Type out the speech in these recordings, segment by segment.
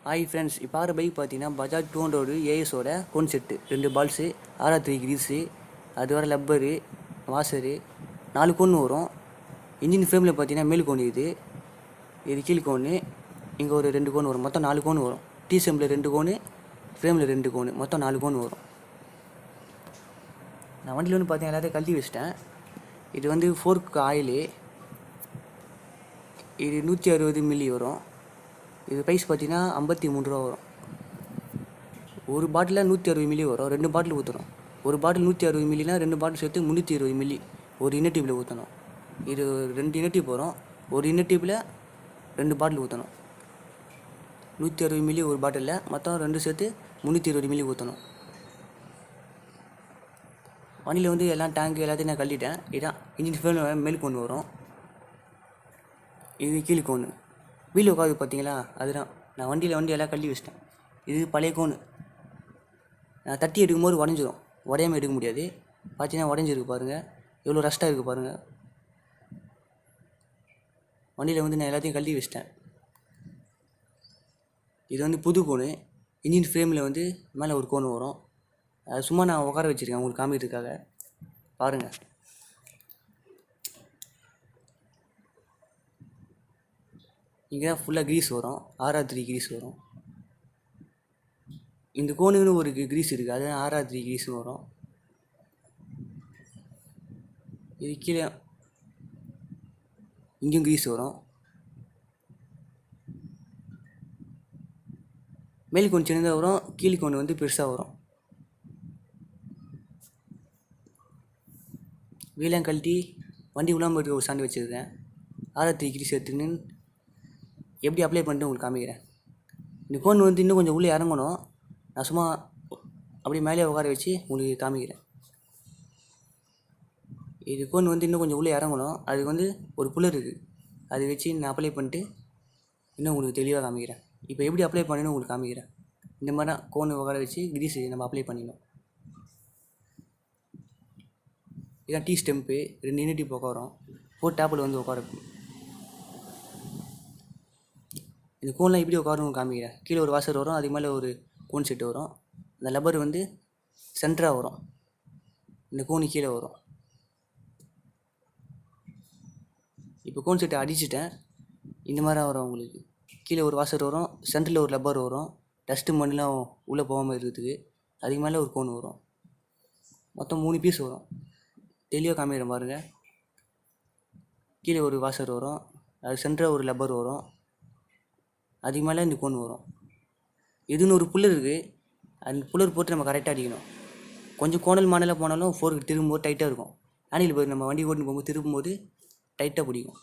Hi friends, இப்போ ஆறு bike பார்த்தீங்கன்னா பஜாஜ் 200 ஏஎஸோட கோன் செட்டு, 2 பால்ஸு, ஆராத்திரி கிரீஸு, அது வர லப்பரு, வாஷரு, 4 கோன் வரும். இன்ஜின் ஃப்ரேமில் பார்த்தீங்கன்னா மேல் கோன் இது கீழ் கோன், இங்கே ஒரு 2 கோன் வரும். மொத்தம் 4 கோன் வரும். டீ செம்பில் 2 கோன், ஃப்ரேமில் 2 கோன், மொத்தம் 4 கோன் வரும். நான் வண்டியில் வந்து பார்த்தீங்கன்னா எல்லாத்தையும் கழட்டி வச்சிட்டேன். இது வந்து ஃபோர்க் ஆயிலு, இது 160 மில்லி வரும். இது ப்ரைஸ் பார்த்தீங்கன்னா 53 ரூபா வரும். ஒரு பாட்டில் 160 மில்லி வரும். 2 பாட்டில் ஊற்றணும். ஒரு பாட்டில் 160 மில்லினா 2 பாட்டில் சேர்த்து 320 மில்லி ஒரு இன்னர் டியூப்பில் ஊற்றணும். இது 2 இன்னர் டியூப் வரும். ஒரு இன்னர் டியூப்பில் 2 பாட்டில் ஊற்றணும். 160 மில்லி ஒரு பாட்டிலில், மொத்தம் 2 சேர்த்து 320 மில்லி ஊற்றணும். வண்டியில் வந்து எல்லாம் டேங்கு எல்லாத்தையும் நான் கழட்டிட்டேன். இதான் இன்ஜின் ஃபேன் மேல் கோன் வரும். இது கீழ் கோன். வீல் உட்காது பார்த்தீங்களா, அதுதான். நான் வண்டி எல்லாம் கழட்டி வச்சிட்டேன். இது பழைய கோனு. நான் தட்டி எடுக்கும்போது உடஞ்சிரும். உடையாமல் எடுக்க முடியாது. பார்த்தீங்கன்னா உடஞ்சிருக்கு பாருங்கள். எவ்வளோ ரஸ்ட்டாக இருக்குது பாருங்கள். வண்டியில் வந்து நான் எல்லாத்தையும் கழட்டி வச்சிட்டேன். இது வந்து புது கோனு. இன்ஜின் ஃப்ரேமில் வந்து மேலே ஒரு கோன் வரும். அது சும்மா நான் உட்கார வச்சுருக்கேன் உங்களுக்கு காமிக்கிறதுக்காக. பாருங்கள். இங்கே தான் ஃபுல்லாக க்ரீஸ் வரும். ஆராத்திரி க்ரீஸ் வரும். இந்த கோனுக்குன்னு ஒரு க்ரீஸ் இருக்குது, அதுதான் ஆராத்திரி க்ரீஸும் வரும். இது கீழே இங்கேயும் க்ரீஸ் வரும். மேல் கோன் சின்னதாக வரும், கீழ் கோன் வந்து பெருசாக வரும். வீலாம் கழட்டி வண்டி உள்ளாமல் இருக்க ஒரு ஸ்டாண்டு வச்சுருக்கேன். ஆராத்திரி க்ரீஸ் எடுத்துன்னு எப்படி அப்ளை பண்ணிட்டு உங்களுக்கு காமிக்கிறேன். இந்த கோன் வந்து இன்னும் கொஞ்சம் உள்ளே இறங்கணும். நான் சும்மா அப்படியே மேலே உட்கார வச்சு உங்களுக்கு காமிக்கிறேன். இது கோன் வந்து இன்னும் கொஞ்சம் உள்ளே இறங்கணும். அதுக்கு வந்து ஒரு புல்லர் இருக்குது, அதை வச்சு நான் அப்ளை பண்ணிட்டு இன்னும் உங்களுக்கு தெளிவாக காமிக்கிறேன். இப்போ எப்படி அப்ளை பண்ணணும்னு உங்களுக்கு காமிக்கிறேன். இந்த மாதிரி தான் கோன் உட்கார வச்சு கிரீஸ் நம்ம அப்ளை பண்ணிடணும். இதான் டீ ஸ்டெம்ப்பு, 2 இன்னர் டியூப் உட்காரும். 4 டேப்பில் வந்து உட்காரும். இந்த கோன்லாம் எப்படி உட்காரணும் காமிக்கிறேன். கீழே ஒரு வாஷர் வரும், அதுக்கு மேலே ஒரு கோன் செட்டு வரும். அந்த லப்பர் வந்து சென்டராக வரும். இந்த கோனு கீழே வரும். இப்போ கோன் செட்டை அடிச்சுட்டேன். இந்த மாதிரி வரும் உங்களுக்கு. கீழே ஒரு வாஷர் வரும், சென்டரில் ஒரு லப்பர் வரும், டஸ்ட்டு மண்ணெலாம் உள்ளே போகாமல் இருக்கிறதுக்கு. அதுக்கு மேலே ஒரு கோன் வரும். மொத்தம் 3 பீஸ் வரும். தெளிவாக காமிக்கிறேன் பாருங்கள். கீழே ஒரு வாஷர் வரும், அது சென்டராக ஒரு லப்பர் வரும், அதுக்கு மேலே இந்த கோன் வரும். இதுன்னு ஒரு புல்லர் இருக்குது, அந்த புல்லர் போட்டு நம்ம கரெக்டாக அடிக்கணும். கொஞ்சம் கோணல் மாடலாக போனாலும் ஃபோர்க்கு திரும்பும்போது டைட்டாக இருக்கும். ஹேண்டில் போய் நம்ம வண்டி ஓட்டின்னு போகும்போது திரும்பும்போது டைட்டாக பிடிக்கும்.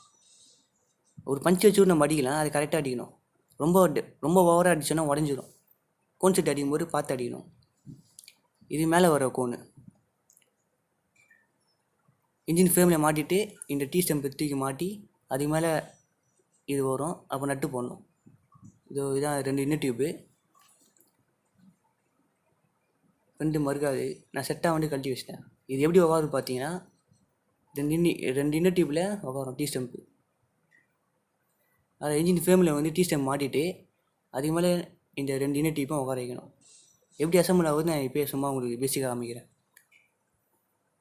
ஒரு பஞ்சு வச்சு நம்ம அடிக்கலாம், அது கரெக்டாக அடிக்கணும். ரொம்ப ஓவராக அடிச்சோன்னா உடஞ்சிடும். கோன் செட் அடிக்கும்போது பார்த்து அடிக்கணும். இது மேலே வர கோனு இன்ஜின் ஃப்ரேமில் மாட்டிட்டு இந்த டீ ஸ்டெம்பை தூக்கி மாட்டி அதுக்கு மேலே இது வரும். அப்போ நட்டு போடணும். இதான் 2 இன்னர் டியூப்பு, 2 மறுக்காது. நான் செட்டாக வந்து கழட்டி வச்சிட்டேன். இது எப்படி உட்காரும் பார்த்தீங்கன்னா, 2 இன்னர் டியூப்பில் உட்காரும் டீ ஸ்டெம்ப்பு. அதை இன்ஜின் ஃப்ரேமில் வந்து டீ ஸ்டெம்ப் மாட்டிட்டு அதுக்கு மேலே இந்த 2 இன்னர் டியூப்பும் உட்கார வைக்கணும். எப்படி அசம்பிள் ஆகுது நான் இப்போ சும்மா உங்களுக்கு பேசிக்காக காமிக்கிறேன்.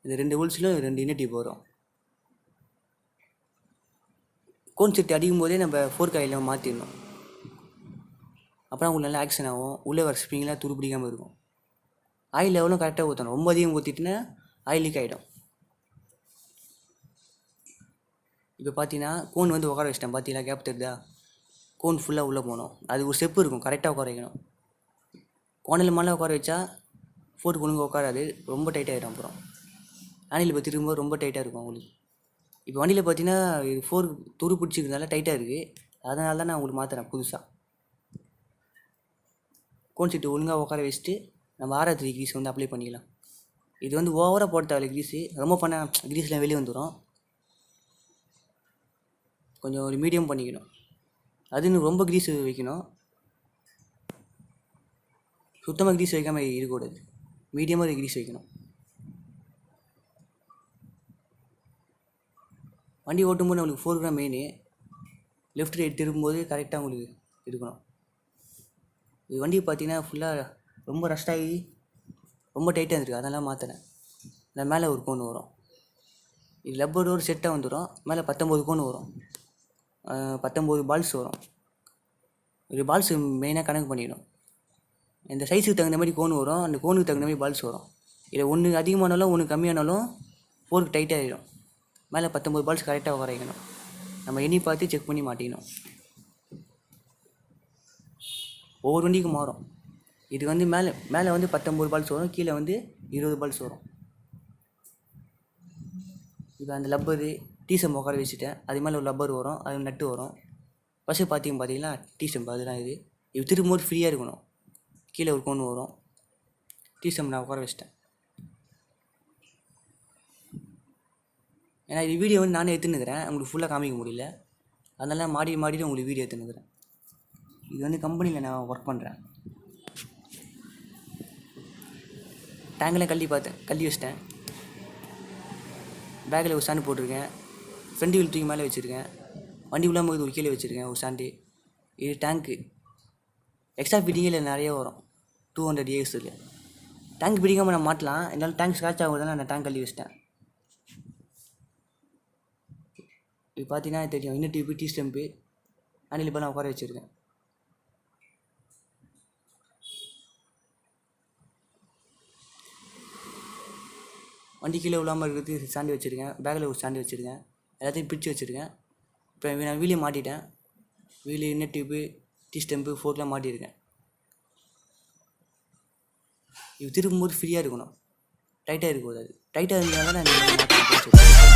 இந்த 2 ஹோல்ஸ்லையும் 2 இன்னர் டியூப் வரும். கோன் செட் அடிக்கும் போதே நம்ம ஃபோர்க் ஆயிலில் மாற்றிடணும். அப்புறம் உங்களுக்கு நல்லா ஆக்ஷன் ஆகும். உள்ளே வர ஸ்ப்ரிங்லாம் துரு பிடிக்காமல் இருக்கும். ஆயில் லெவலும் கரெக்டாக ஊற்றணும். ரொம்ப அதிகம் ஊற்றிட்டுனா ஆயில் லீக் ஆகிடும். இப்போ பார்த்தீங்கன்னா கோன் வந்து உட்கார வச்சிட்டேன். பார்த்தீங்களா, கேப் தெரியுதா? கோன் ஃபுல்லாக உள்ளே போகணும். அது ஒரு ஸ்டெப்பு இருக்கும், கரெக்டாக உட்கார வைக்கணும். கோனில் மேலே உட்கார வச்சா ஃபோர்க் ஒழுங்காக உட்காராது, ரொம்ப டைட்டாகிடும். அப்புறம் ஹேண்டில் இப்போ திரும்பும்போது ரொம்ப டைட்டாக இருக்கும் உங்களுக்கு. இப்போ வண்டியில் பார்த்தீங்கன்னா இது ஃபோர்க் துரு பிடிச்சிக்கிறதுனால டைட்டாக இருக்குது. அதனால தான் நான் உங்களுக்கு மாற்றுறேன் புதுசாக. கோன் செட்டு ஒழுங்காக உட்கார வச்சுட்டு நம்ம ஆராத்திரி கிரீஸ் வந்து அப்ளை பண்ணிக்கலாம். இது வந்து ஓவராக போட தேவையில்ல கிரீஸு. ரொம்ப பண்ண கிரீஸ்லாம் வெளியே வந்துடும். கொஞ்சம் ஒரு மீடியம் பண்ணிக்கணும். அதுன்னு ரொம்ப கிரீஸ் வைக்கணும். சுத்தமாக கிரீஸ் வைக்காமல் இருக்கக்கூடாது. மீடியமாக கிரீஸ் வைக்கணும். வண்டி ஓட்டும்போது நம்மளுக்கு ஃபோர்க் தான் மெயின். லெஃப்ட் ரைட் திரும்பும்போது கரெக்டாக உங்களுக்கு இருக்கணும். இது வண்டி பார்த்தீங்கன்னா ஃபுல்லாக ரொம்ப ரஷ்டாகி ரொம்ப டைட்டாக இருந்திருக்கு, அதெல்லாம் மாற்றினேன். இந்த மேலே ஒரு கோன் வரும், இது லப்பர் ஒரு செட்டாக வந்துடும். மேலே 19 கோன் வரும், 19 பால்ஸ் வரும். ஒரு பால்ஸு மெயினாக கணக்கு பண்ணிக்கணும். இந்த சைஸுக்கு தகுந்த மாதிரி கோன் வரும், அந்த கோனுக்கு தகுந்த மாதிரி பால்ஸ் வரும். இதில் ஒன்று அதிகமானாலும் ஒன்று கம்மியானாலும் போருக்கு டைட்டாக ஆகிடும். மேலே 19 பால்ஸ் கரெக்டாக வரைக்கணும். நம்ம எண்ணி பார்த்து செக் பண்ணி மாட்டிக்கணும். ஒவ்வொரு வண்டிக்கும் மாறும். இது வந்து மேலே வந்து 19 பால்ஸ் வரும், கீழே வந்து 20 பால்ஸ் வரும். இப்போ அந்த லப்பரு டீசம் உட்கார வச்சுட்டேன். அது மேலே ஒரு லப்பர் வரும், அது நட்டு வரும். ஃபஸ்ட்டு பார்த்தீங்கன்னா டீசம் அதுதான் இது திரும்பவும் ஃப்ரீயாக இருக்கணும். கீழே ஒரு கோன் வரும், டீசம் நான் உட்கார வச்சிட்டேன். ஏன்னா இது வீடியோ வந்து நானே எடுத்துன்னுக்கிறேன், உங்களுக்கு ஃபுல்லாக காமிக்க முடியல, அதனால மாடிட்டு உங்களுக்கு வீடியோ எடுத்துன்னுக்கிறேன். இது வந்து கம்பெனியில் நான் ஒர்க் பண்ணுறேன். டேங்கெலாம் கள்ளி வச்சிட்டேன். பேக்கில் ஒரு ஸ்டாண்டு போட்டிருக்கேன். ஃப்ரெண்டு வீல் தூக்கி மேலே வச்சுருக்கேன். வண்டி உள்ளாமல் ஒரு கீழே வச்சுருக்கேன் ஒரு ஸ்டாண்டு. இது டேங்க்கு. எக்ஸ்ட்ரா ஃபிட்டிங்கில் நிறைய வரும் 200 AS. டேங்க் பிடிக்காமல் நான் மாட்டலாம், இருந்தாலும் டேங்க் ஸ்க்ராட்ச் ஆகுதுனால நான் டேங்க் கள்ளி வச்சிட்டேன். இது பார்த்தீங்கன்னா தெரியும், இன்னும் டியூப்பு டீ ஸ்டெம்பு ஹேண்டில் இப்போ நான் உட்கார வச்சுருக்கேன். வண்டி கீழே விழாமல் இருக்கிறதுக்கு ஸ்டாண்டு வச்சுருக்கேன். பேக்கில் ஒரு ஸ்டாண்டு வச்சுருக்கேன். எல்லாத்தையும் பிரித்து வச்சுருக்கேன். இப்போ நான் வீலே மாட்டிட்டேன். Wheel, inner tube, T stem, ஃபோர்க்லாம் மாட்டியிருக்கேன். இது திரும்பும்போது ஃப்ரீயாக இருக்கணும், டைட்டாக இருக்கக்கூடாது. டைட்டாக இருந்தாலும் நான்